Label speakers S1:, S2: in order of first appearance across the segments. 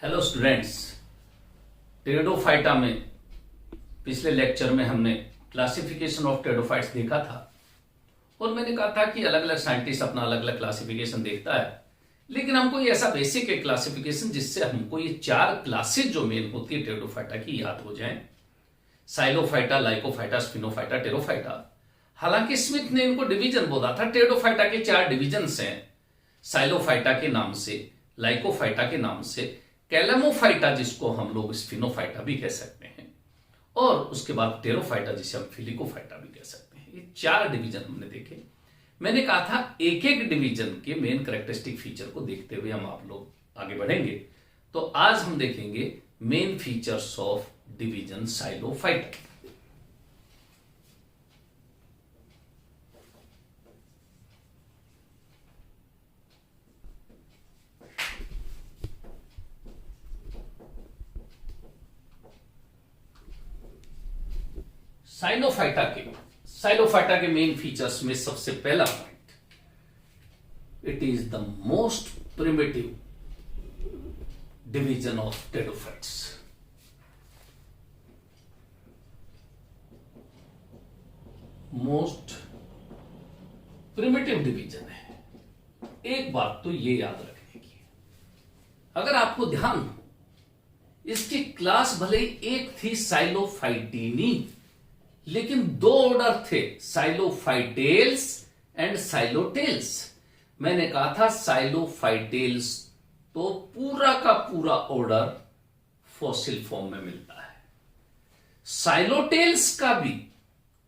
S1: Hello students, pteridophyta में पिछले lecture में हमने क्लासिफिकेशन ऑफ टेरिडोफाइट्स देखा था और मैंने कहा था कि अलग अलग साइंटिस्ट अपना अलग अलग क्लासिफिकेशन देखता है, लेकिन हमको ये ऐसा बेसिक है क्लासिफिकेशन जिससे हमको ये चार क्लासेस जो मेन होती है टेरिडोफाइटा की याद हो जाएं। साइलोफाइटा, लाइकोफाइटा, स्फिनोफाइटा, टेरोफाइटा। हालांकि स्मिथ ने इनको डिवीजन बोला था। टेरिडोफाइटा के चार डिवीजन हैं, साइलोफाइटा के नाम से, लाइकोफाइटा के नाम से, कैलेमोफाइटा जिसको हम लोग स्फिनोफाइटा भी कह सकते हैं, और उसके बाद टेरोफाइटा जिसे हम फिलिकोफाइटा भी कह सकते हैं। ये चार डिवीजन हमने देखे। मैंने कहा था एक एक डिवीजन के मेन कैरेक्टरिस्टिक फीचर को देखते हुए हम आप लोग आगे बढ़ेंगे। तो आज हम देखेंगे मेन फीचर्स ऑफ डिवीजन साइलोफाइटा। साइलोफाइटा के मेन फीचर्स में सबसे पहला point, it is the most primitive division of pteridophytes. Most primitive division है। एक बात तो ये याद रखने की, अगर आपको ध्यान हो, इसकी क्लास भले ही एक थी साइलोफाइटीनी, लेकिन दो ऑर्डर थे, साइलोफाइटेल्स एंड साइलोटेल्स। मैंने कहा था साइलोफाइटेल्स तो पूरा का पूरा ऑर्डर फॉसिल फॉर्म में मिलता है। साइलोटेल्स का भी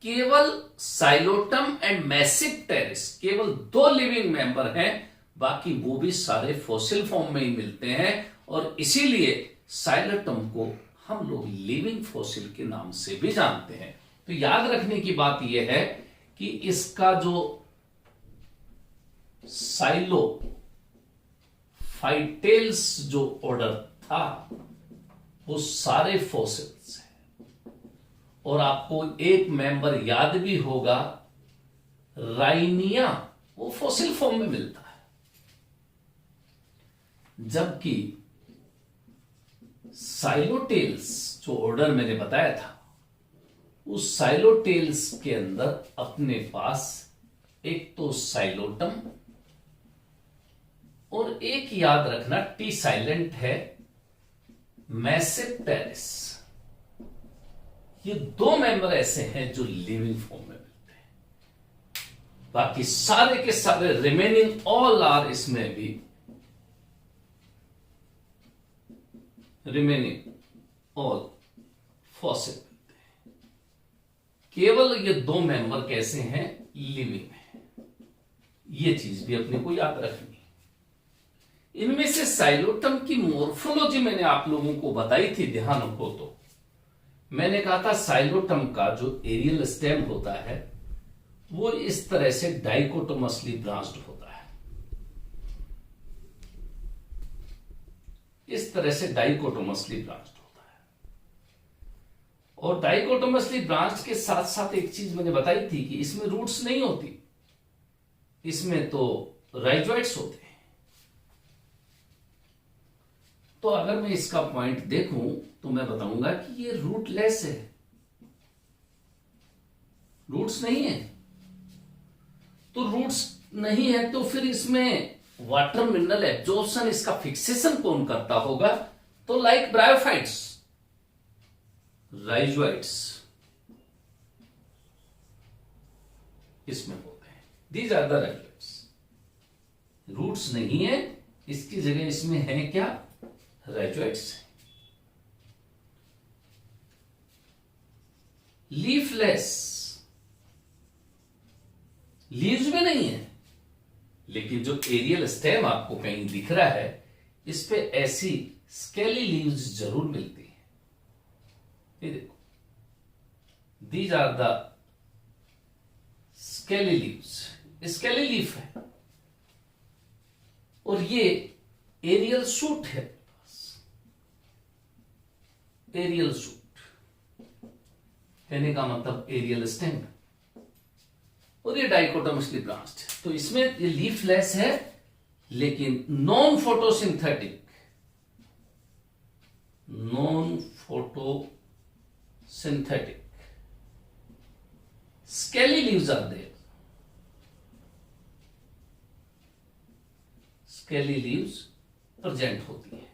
S1: केवल साइलोटम एंड मैसिपटेरिस, केवल दो लिविंग मेंबर हैं, बाकी वो भी सारे फॉसिल फॉर्म में ही मिलते हैं, और इसीलिए साइलोटम को हम लोग लिविंग फॉसिल के नाम से भी जानते हैं। तो याद रखने की बात यह है कि इसका जो साइलोफाइटेल्स जो ऑर्डर था वो सारे फॉसिल्स हैं, और आपको एक मेंबर याद भी होगा, राइनिया, वो फॉसिल फॉर्म में मिलता है। जबकि साइलोटेल्स जो ऑर्डर मैंने बताया था, उस साइलोटेल्स के अंदर अपने पास एक तो साइलोटम और एक याद रखना टी साइलेंट है, मैसिपटेरिस। ये दो मेंबर ऐसे हैं जो लिविंग फॉर्म में मिलते हैं, बाकी सारे के सारे रिमेनिंग ऑल आर इसमें भी रिमेनिंग ऑल फॉसिल। केवल ये दो मेंबर कैसे हैं, लिविंग है। ये चीज भी अपने को याद रखनी। इनमें से साइलोटम की मोर्फोलॉजी मैंने आप लोगों को बताई थी, ध्यान हो तो। मैंने कहा था साइलोटम का जो एरियल स्टेम होता है वो इस तरह से डाइकोटोमसली ब्रांच्ड होता है, इस तरह से डाइकोटोमसली ब्रांच्ड। और डाइकोटोमसली ब्रांच के साथ साथ एक चीज मैंने बताई थी कि इसमें रूट्स नहीं होती, इसमें तो राइजोइड्स होते हैं। तो अगर मैं इसका पॉइंट देखूं तो मैं बताऊंगा कि ये रूटलेस है, रूट्स नहीं है। तो रूट्स नहीं है तो फिर इसमें वाटर मिनरल एब्जॉर्प्शन, इसका फिक्सेशन कौन करता होगा? तो लाइक ब्रायोफाइट्स, राइजोइड्स इसमें होते हैं। These are the rhizoids. Roots नहीं है, इसकी जगह इसमें है क्या? राइजोइड्स। लीफलेस, लीव्स में नहीं है, लेकिन जो एरियल स्टेम आपको कहीं दिख रहा है, इस पे ऐसी स्केली लीव्स जरूर मिलती है। ये देखो, these are the scaly leaves, scaly leaf है, और ये एरियल शूट है। एरियल शूट कहने का मतलब एरियल स्टेम, और ये डाइकोटोमसली ब्रांच्ड। तो इसमें ये लीफलेस है, लेकिन non photosynthetic synthetic scaly leaves are there. Scaly leaves present होती है,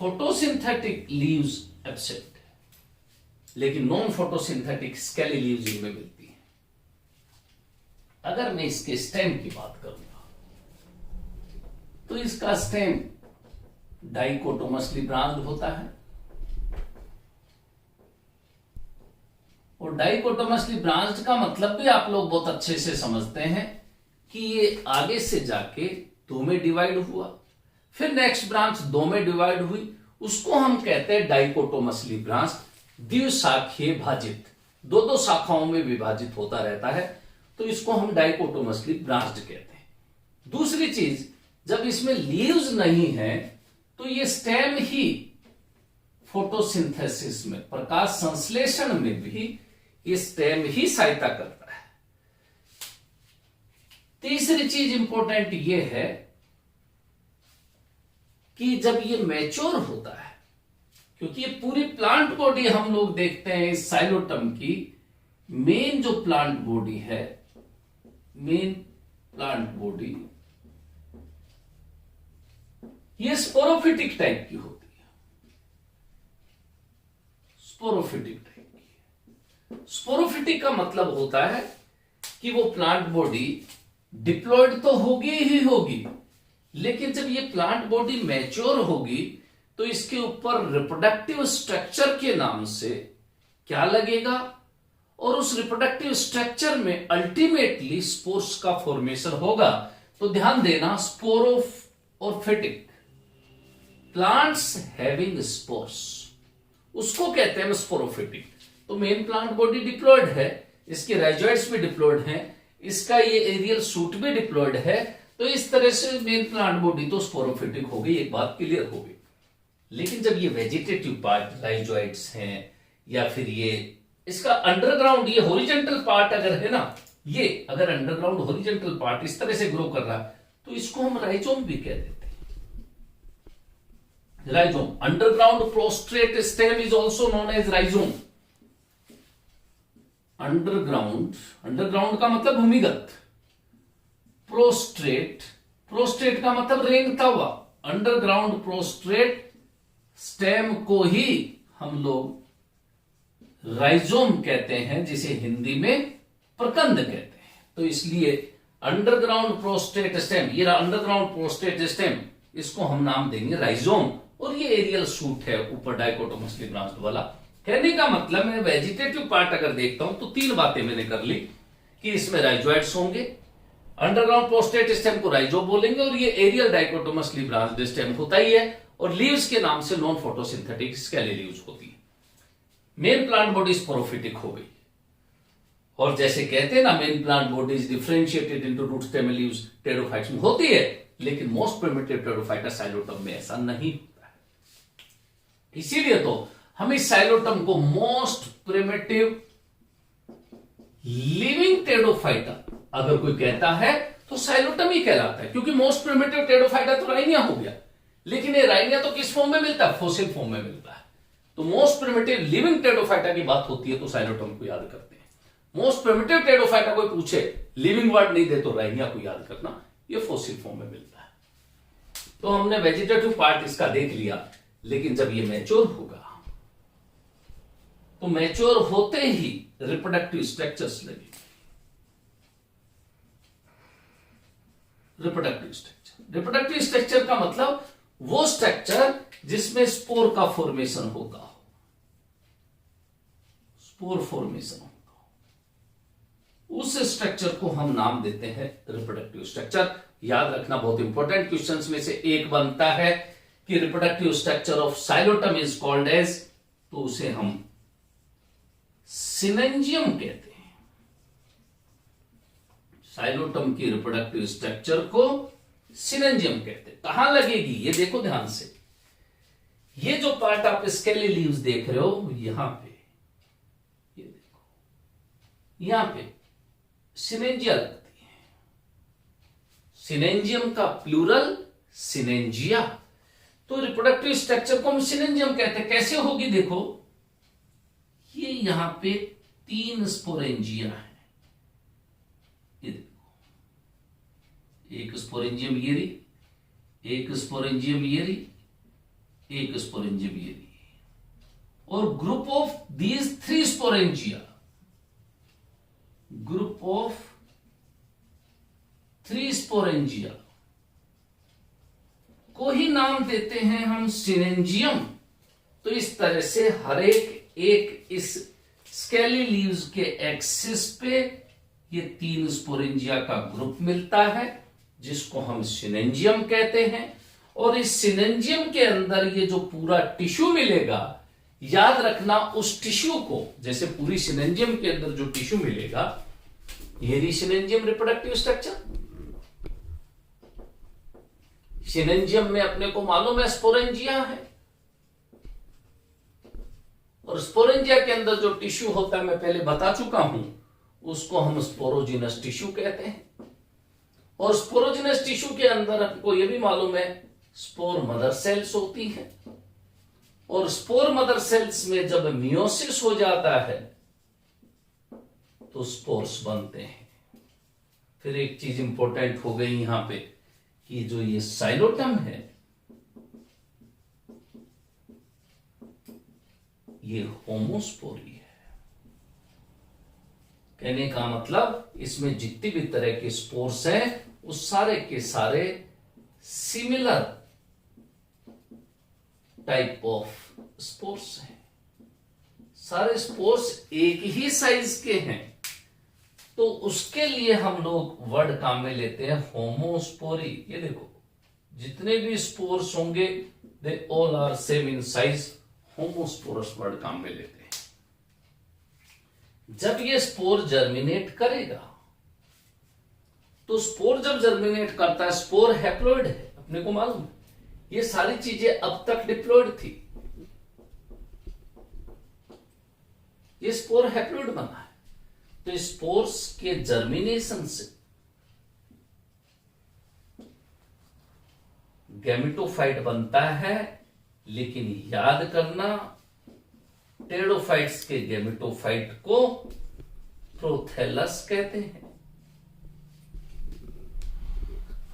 S1: फोटोसिंथेटिक लीव्स एब्सेंट, लेकिन नॉन फोटोसिंथेटिक स्केली लीव्स इनमें मिलती है। अगर मैं इसके स्टेम की बात करूंगा तो इसका स्टेम डाइकोटोमसली ब्रांच्ड होता है, और डाइकोटोमसली ब्रांच्ड का मतलब भी आप लोग बहुत अच्छे से समझते हैं कि ये आगे से जाके दो में डिवाइड हुआ, फिर नेक्स्ट ब्रांच दो में डिवाइड हुई, उसको हम कहते हैं डाइकोटोमसली ब्रांच, द्विशाखीय भाजित, दो दो शाखाओं में विभाजित होता रहता है, तो इसको हम डाइकोटोमसली ब्रांच्ड कहते हैं। दूसरी चीज, जब इसमें लीव्स नहीं है तो ये स्टेम ही फोटोसिंथेसिस में, प्रकाश संश्लेषण में भी ये स्टेम ही सहायता करता है। तीसरी चीज इंपॉर्टेंट ये है कि जब ये मैच्योर होता है, क्योंकि ये पूरी प्लांट बॉडी हम लोग देखते हैं इस साइलोटम की, मेन जो प्लांट बॉडी है, मेन प्लांट बॉडी ये स्पोरोफिटिक टाइप की होती है, स्पोरोफिटिक टाइप की। स्पोरोफिटिक का मतलब होता है कि वो प्लांट बॉडी डिप्लॉयड तो होगी ही होगी, लेकिन जब ये प्लांट बॉडी मैच्योर होगी तो इसके ऊपर रिप्रोडक्टिव स्ट्रक्चर के नाम से क्या लगेगा, और उस रिप्रोडक्टिव स्ट्रक्चर में अल्टीमेटली स्पोर्स का फॉर्मेशन होगा। तो ध्यान देना, स्पोरोफिटिक प्लांट्स हैविंग स्पोर्स, उसको कहते हैं स्पोरोफिटिक। तो मेन प्लांट बॉडी डिप्लॉयड है, इसके राइजोइड्स भी डिप्लॉयड हैं, इसका ये एरियल सूट भी डिप्लॉयड है, तो इस तरह से मेन प्लांट बॉडी तो स्पोरोफिटिक हो गई, एक बात क्लियर हो गई। लेकिन जब ये वेजिटेटिव पार्ट राइजोइड्स हैं, या फिर ये इसका अंडरग्राउंड, ये हॉरिजॉन्टल पार्ट अगर है ना, ये अगर अंडरग्राउंड हॉरिजॉन्टल पार्ट इस तरह से ग्रो कर रहा है, तो इसको हम राइजोम भी कह देते हैं। Rhizome, underground prostrate stem is also known as rhizome. Underground का मतलब भूमिगत, प्रोस्ट्रेट का मतलब रेंगता हुआ, अंडरग्राउंड प्रोस्ट्रेट स्टेम को ही हम लोग राइजोम कहते हैं, जिसे हिंदी में प्रकंद कहते हैं। तो इसलिए अंडरग्राउंड प्रोस्ट्रेट स्टेम, ये अंडरग्राउंड प्रोस्ट्रेट स्टेम, इसको हम नाम देंगे राइजोम, और ये एरियल सूट है ऊपर डाइकोटोमसली ब्रांच्ड वाला। कहने का मतलब मैं वेजिटेटिव पार्ट अगर देखता हूं तो तीन बातें मैंने कर ली कि इसमें राइजोइड्स होंगे, अंडरग्राउंड प्रोस्ट्रेट स्टेम को राइजो बोलेंगे, और ये एरियल डाइकोटोमसली ब्रांच्ड स्टेम होता ही है, और लीव्स के नाम से नॉन फोटोसिंथेटिक स्केली लीव्स होती है। मेन प्लांट बॉडी स्पोरोफिटिक हो गई, और जैसे कहते हैं ना, main plant body is differentiated into root stem leaves, pteridophytes में होती है, लेकिन मोस्ट प्रिमिटिव टेरोफाइटा साइलोटम में ऐसा नहीं होता है। इसीलिए तो हम इस साइलोटम को मोस्ट प्रिमिटिव लिविंग टेरोफाइटा अगर कोई कहता है तो साइलोटम ही कहलाता है, क्योंकि मोस्ट प्रिमिटिव टेरोफाइटा तो राइनिया हो गया, लेकिन ये राइनिया तो किस फॉर्म में मिलता है, फॉसिल फॉर्म में मिलता है। तो मोस्ट प्रिमिटिव लिविंग टेरोफाइटा की बात होती है तो साइलोटम को याद करते हैं। मोस्ट प्रिमिटिव टेरोफाइटा कोई पूछे, लिविंग वर्ड नहीं दे, तो राइनिया को याद करना, ये फॉसिल फॉर्म में मिलता है। तो हमने वेजिटेटिव पार्ट इसका देख लिया, लेकिन जब ये मैच्योर होगा तो मैच्योर होते ही रिप्रोडक्टिव स्ट्रक्चर्स लगेंगे। रिप्रोडक्टिव स्ट्रक्चर का मतलब वो स्ट्रक्चर जिसमें स्पोर का फॉर्मेशन होता हो, स्पोर फॉर्मेशन होता हो, उस स्ट्रक्चर को हम नाम देते हैं रिप्रोडक्टिव स्ट्रक्चर। याद रखना, बहुत इंपॉर्टेंट क्वेश्चंस में से एक बनता है कि reproductive structure of Psilotum is called as, तो उसे हम सिनेंजियम कहते हैं। साइलोटम की रिप्रोडक्टिव स्ट्रक्चर को सिनेंजियम कहते हैं। कहां लगेगी ये देखो ध्यान से, ये जो पार्ट आप स्केली लीव्स देख रहे हो, यहां पे ये देखो, यहां पे सिनेंजिया लगती है। सिनेंजियम का प्लूरल सिनेंजिया, तो रिप्रोडक्टिव स्ट्रक्चर को हम सिनेंजियम कहते हैं। कैसे होगी देखो, ये यहां पे 3 स्पोरेंजिया है। ये देखो, एक स्पोरेंजियम ईयरी, एक स्पोरेंजियम ईयरी, एक स्पोरेंजियम ईयरी, और group of these 3 sporangia, group of 3 sporangia को ही नाम देते हैं हम सिनेंजियम। तो इस तरह से हर एक इस स्केली लीव्स के एक्सिस पे ये 3 स्पोरेंजिया का ग्रुप मिलता है, जिसको हम सिनेंजियम कहते हैं। और इस सिनेंजियम के अंदर ये जो पूरा टिश्यू मिलेगा, याद रखना उस टिश्यू को, जैसे पूरी सिनेंजियम के अंदर जो टिश्यू मिलेगा, ये रिसिनेंजियम रिप्रोडक्टिव स्ट्रक्चर। सिनेंजियम में अपने को मालूम है स्पोरेंजिया है, और स्पोरेंजिया के अंदर जो टिश्यू होता है मैं पहले बता चुका हूं, उसको हम स्पोरोजिनस टिश्यू कहते हैं। और स्पोरोजिनस टिश्यू के अंदर आपको यह भी मालूम है स्पोर मदर सेल्स होती हैं, और स्पोर मदर सेल्स में जब मियोसिस हो जाता है तो स्पोर्स बनते हैं। फिर एक चीज इंपॉर्टेंट हो गई यहां पे कि जो ये साइलोटम है, ये होमोस्पोरी है। कहने का मतलब इसमें जितनी भी तरह के स्पोर्स हैं, उस सारे के सारे सिमिलर टाइप ऑफ स्पोर्स हैं। सारे स्पोर्स एक ही साइज के हैं, तो उसके लिए हम लोग वर्ड काम में लेते हैं होमोस्पोरी। ये देखो, जितने भी स्पोर्स होंगे they all are same in size, homosporous word काम में लेते हैं। जब ये स्पोर जर्मिनेट करेगा, तो स्पोर जब जर्मिनेट करता है, स्पोर हैप्लॉइड है, अपने को मालूम है। ये सारी चीजें अब तक डिप्लॉइड थी, ये स्पोर हैप्लॉइड बना है। तो स्पोर्स के जर्मिनेशन से गैमेटोफाइट बनता है, लेकिन याद करना टेरोफाइट्स के गैमेटोफाइट को प्रोथेलस कहते हैं।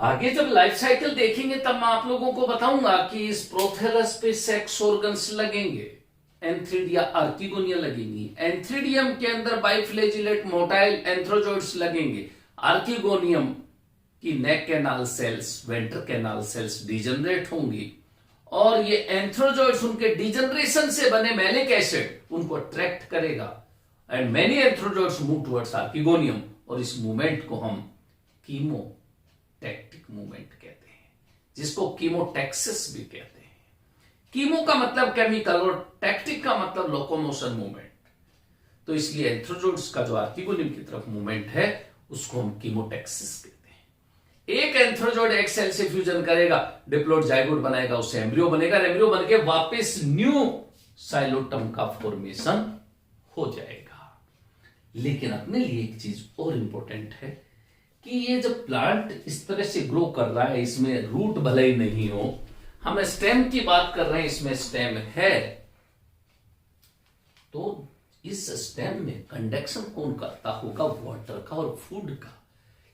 S1: आगे जब लाइफ साइकिल देखेंगे तब मैं आप लोगों को बताऊंगा कि इस प्रोथेलस पे सेक्स ऑर्गन्स लगेंगे, एंथ्रिडिया आर्किगोनिया लगेंगी। एंथ्रिडियम के अंदर बाइफ्लेजिलेट मोटाइल एंथ्रोजोइड्स लगेंगे। आर्किगोनियम की neck canal cells, venter canal cells degenerate होंगी, और ये एंथ्रोजोइड्स उनके डिजनरेशन से बने मैलिक एसिड उनको अट्रैक्ट करेगा, and many antherozoids move towards archegonium, और इस मूवमेंट को हम कीमोटैक्टिक मूवमेंट कहते हैं, जिसको कीमोटैक्सिस भी कहते हैं। कीमो का मतलब केमिकल और टैक्टिक का मतलब लोकोमोशन मूवमेंट। तो इसलिए एंथ्रोजोइड्स का जो आर्किगोनियम की तरफ मूवमेंट है, उसको हम कीमोटैक्सिस कहते हैं। एक एंथ्रोजोइड एक सेल से फ्यूजन करेगा, डिप्लॉइड जाइगोट बनाएगा, उससे एम्ब्रियो बनेगा, एम्ब्रियो बनके वापस न्यू साइलोटम का फॉर्मेशन हो जाएगा। लेकिन अपने लिए एक चीज और इंपॉर्टेंट है कि ये जब प्लांट इस तरह से ग्रो कर रहा है, इसमें रूट भले ही नहीं हो, हम स्टेम की बात कर रहे हैं, इसमें स्टेम है, तो इस स्टेम में कंडक्शन कौन करता होगा? वाटर का और फूड का।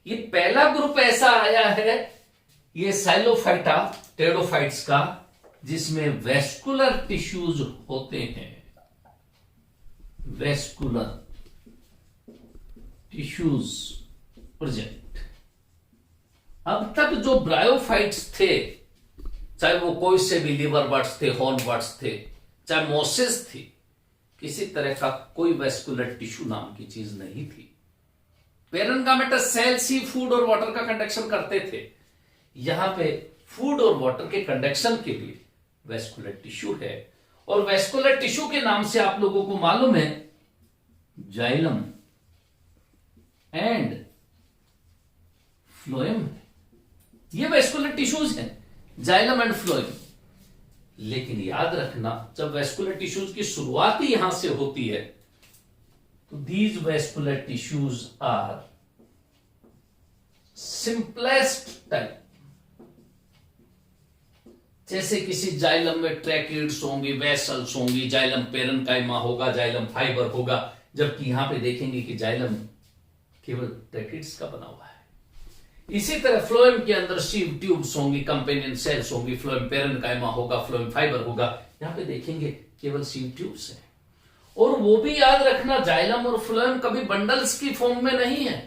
S1: ये पहला ग्रुप ऐसा आया है, ये साइलोफाइटा टेरोफाइट्स का, जिसमें वेस्कुलर टिश्यूज होते हैं, वेस्कुलर टिश्यूज प्रेजेंट। अब तक जो ब्रायोफाइट्स थे, चाहे वो कोई से भी लिवर बर्ड्स थे, हॉर्न बर्ड्स थे, चाहे मोसेस थी, किसी तरह का कोई वेस्कुलर टिश्यू नाम की चीज नहीं थी। पेरेन्काइमेटस सेल्स ही फूड और वाटर का कंडक्शन करते थे। यहां पे फूड और वाटर के कंडक्शन के लिए वेस्कुलर टिश्यू है, और वेस्कुलर टिश्यू के नाम से आप लोगों को मालूम है जाइलम एंड फ्लोएम। ये वेस्कुलर टिश्यूज हैं, जाइलम एंड फ्लोएम। लेकिन याद रखना, जब वेस्कुलर टिश्यूज की शुरुआत ही यहां से होती है, तो these vascular tissues are simplest type, जैसे किसी जाइलम में ट्रैकिड्स होंगी, वेसल्स होंगी, जाइलम पेरेन्काइमा होगा, जाइलम फाइबर होगा, जबकि यहां पे देखेंगे कि जाइलम केवल ट्रैकिड्स का बना हुआ है। इसी तरह फ्लोएम के अंदर सीव ट्यूब्स होंगी, कंपेनियन सेल्स होंगी, फ्लोएम पेरेन्काइमा होगा, फ्लोएम फाइबर होगा, यहां पे देखेंगे केवल सीव ट्यूब्स हैं। और वो भी याद रखना, जाइलम और फ्लोएम कभी बंडल्स की फॉर्म में नहीं है।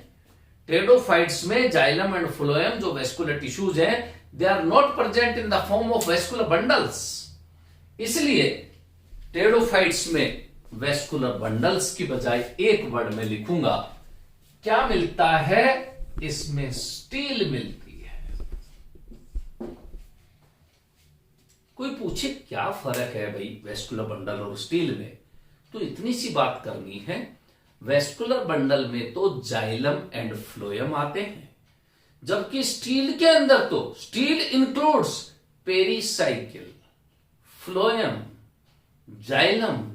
S1: टेरिडोफाइट्स में जाइलम एंड फ्लोएम जो वेस्कुलर टिश्यूज हैं, they are not present in the form of vascular bundles. इसलिए टेरिडोफाइट्स में वेस्कुलर बंडल्स की बजाय एक वर्ड में लिखूंगा, क्या मिलता है? इसमें स्टील मिलती है। कोई पूछे क्या फर्क है भाई वेस्कुलर बंडल और स्टील में, तो इतनी सी बात करनी है, वेस्कुलर बंडल में तो जाइलम एंड फ्लोएम आते हैं, जबकि स्टील के अंदर तो stele includes pericycle, phloem, xylem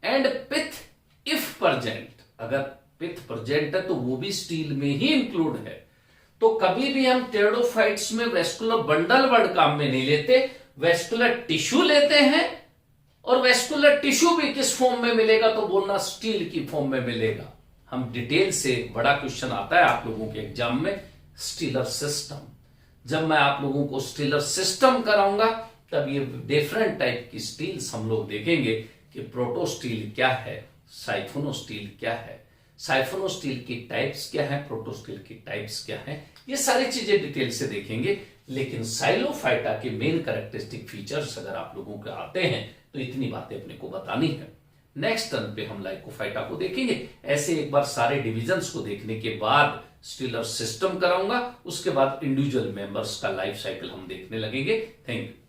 S1: and pith if present. अगर पिथ प्रेजेंट है तो वो भी स्टील में ही इंक्लूड है। तो कभी भी हम टेरिडोफाइट्स में वेस्कुलर बंडल वर्ड काम में नहीं लेते, वेस्कुलर टिश्यू लेते हैं। और वेस्कुलर टिश्यू भी किस फॉर्म में मिलेगा? तो बोलना स्टील की फॉर्म में मिलेगा। हम डिटेल से, बड़ा क्वेश्चन आता है आप लोगों के एग्जाम में, स्टीलर सिस्टम। जब मैं आप लोगों को स्टीलर सिस्टम कराऊंगा तब ये डिफरेंट टाइप की स्टील्स हम लोग देखेंगे कि प्रोटो स्टील क्या है, साइफोनो स्टील क्या है, साइफोनो स्टील की टाइप्स क्या है, प्रोटो स्टील की टाइप्स क्या है, ये सारी चीजें डिटेल से देखेंगे। लेकिन साइलोफाइटा के मेन कैरेक्टरिस्टिक फीचर्स अगर आप लोगों के आते हैं तो इतनी बातें अपने को बतानी है। नेक्स्ट टर्न पे हम लाइकोफाइटा को देखेंगे। ऐसे एक बार सारे डिविजन्स को देखने के बाद स्टीलर सिस्टम कराऊंगा, उसके बाद इंडिविजुअल मेंबर्स का लाइफ साइकिल हम देखने लगेंगे। Thank you.